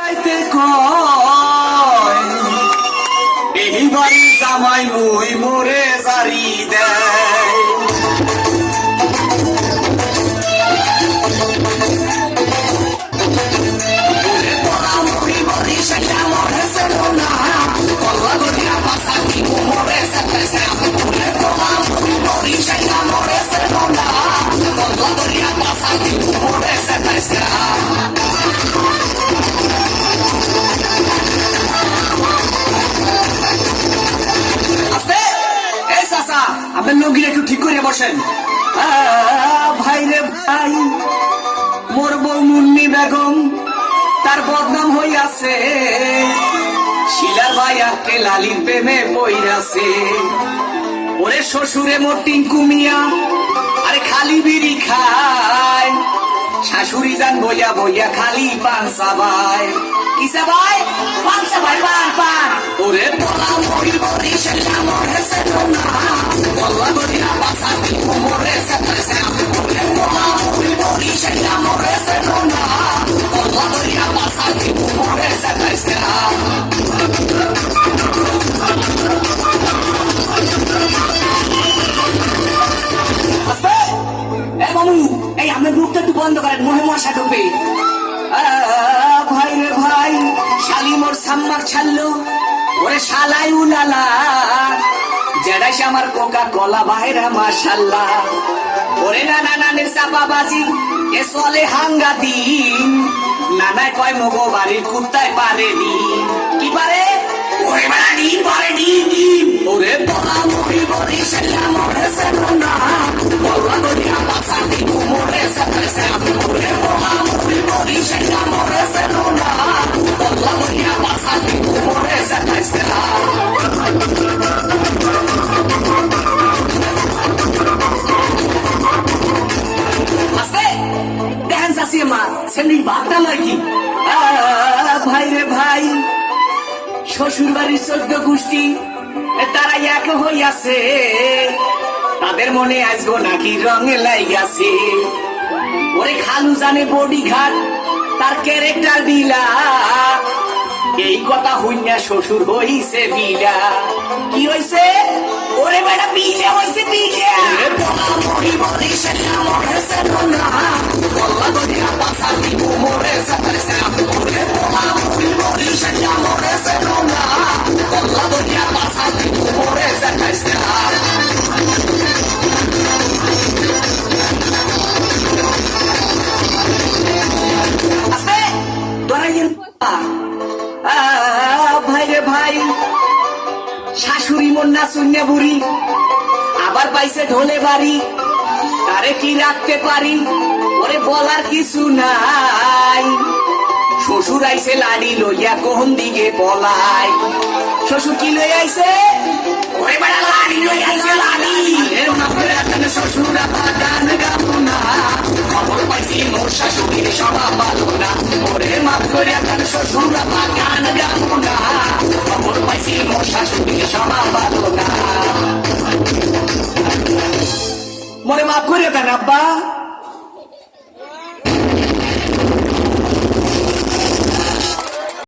যাইতে কয় এই বাড়ি জামাই মুই মোরে জারি দেয়। আপনার লোকগুলো একটু ঠিক করে বসেন। ভাই রে ভাই, মোর বউ মুন্নি বেগম তার বদনাম হইয়াছে, শিলার ভাই আজকে লালির প্রেমে পইরাছে। ওরে শ্বশুরে মোর টিঙ্কু মিয়া আরে খালি বিড়ি খায়, শাশুড়ি যান বইয়া বইয়া খালি পান চাবায়। কি চাবায়? পান চাবায়, পান পান। ওরে বলা মরি মরি সেটা মরে সেটা না, বলা গরিয়া পাশা দিবো মরে সেটা সেটা। ওরে বলা মরি মরি সেটা মরে সেটা না, বলা গরিয়া পাশা দিবো মরে সেটা সেটা। এই আপনার মুখটা একটু বন্ধ করেন, মনে মশা ঢুকবে। ভাই রে ভাই, শালি মোর সাম্মাক ছাড়লো, ওরে শালাই উলালা, যেটাই সে আমার কোকা কলা বাহেরা মাশাল্লাহ। ওরে নানা নানের চাপাবাজি এ চলে হাঙ্গা দিন, নানায় কয় মগো বাড়ির কুত্তায় পারেনি। কি পারে? ওরে বেড়া ডিম পারে, ডিম ডিম। ওরে বলা মরি মরি সেটা মরে সেটা না, বলা গরিয়া পাশা দিবো মরে সেটা সেটা। ওরে বলা মরি মরি সেটা মরে সেটা না, বলা গরিয়া পাশা দিবো মরে সেটা সেটা। দেখেন চাষি মা সেমনি ভাবটা নয় কি? ভাই রে ভাই, শ্বশুর বাড়ির 14 গোষ্ঠী তারা এক হইয়াছে, তাদের মনে আসবো নাকি রঙে লাইগাছে। ওরে খালু জানে বডি ঘাট তার ক্যারেক্টার দিলা, এই কথা হইনা শ্বশুর হইছে বিলা। কি হইছে? ওরে বেটা বিলা হইছে, বিলা। বলা মরি মরি সেটা মরে সেটা না, বলা গরিয়া পাশা দিবো মরে সেটা সেটা। ওরে বলা মরি মরি সেটা মরে সেটা না, বলা গরিয়া পাশা দিবো মরে সেটা সেটা। আছে দরাইয়ের ভাই রে ভাই, শাশুড়ি মন্না শূন্য বুড়ি আবার পাইছে ঢোলে বাড়ি, তারে কি রাখতে পারি? ওরে বলার কিছু নাই, শ্বশুর আইছে লাড়ি লইয়া কোন দিকে পলাই। শ্বশুর কি লই আইছে? ওরে বেড়া লাড়ি লই আইছে, লাড়ি। এর মাপের এখানে শ্বশুর আবার গান গাবো না, খবর পাইছি মোর শাশুড়ির স্বভাব ভালো না। ওরে মাপ করে এখানে শ্বশুর আবার গান গাবো না, খবর পাইছি মোর শাশুড়ির স্বভাব ভালো না। মরে মাপ করে দেন আব্বা।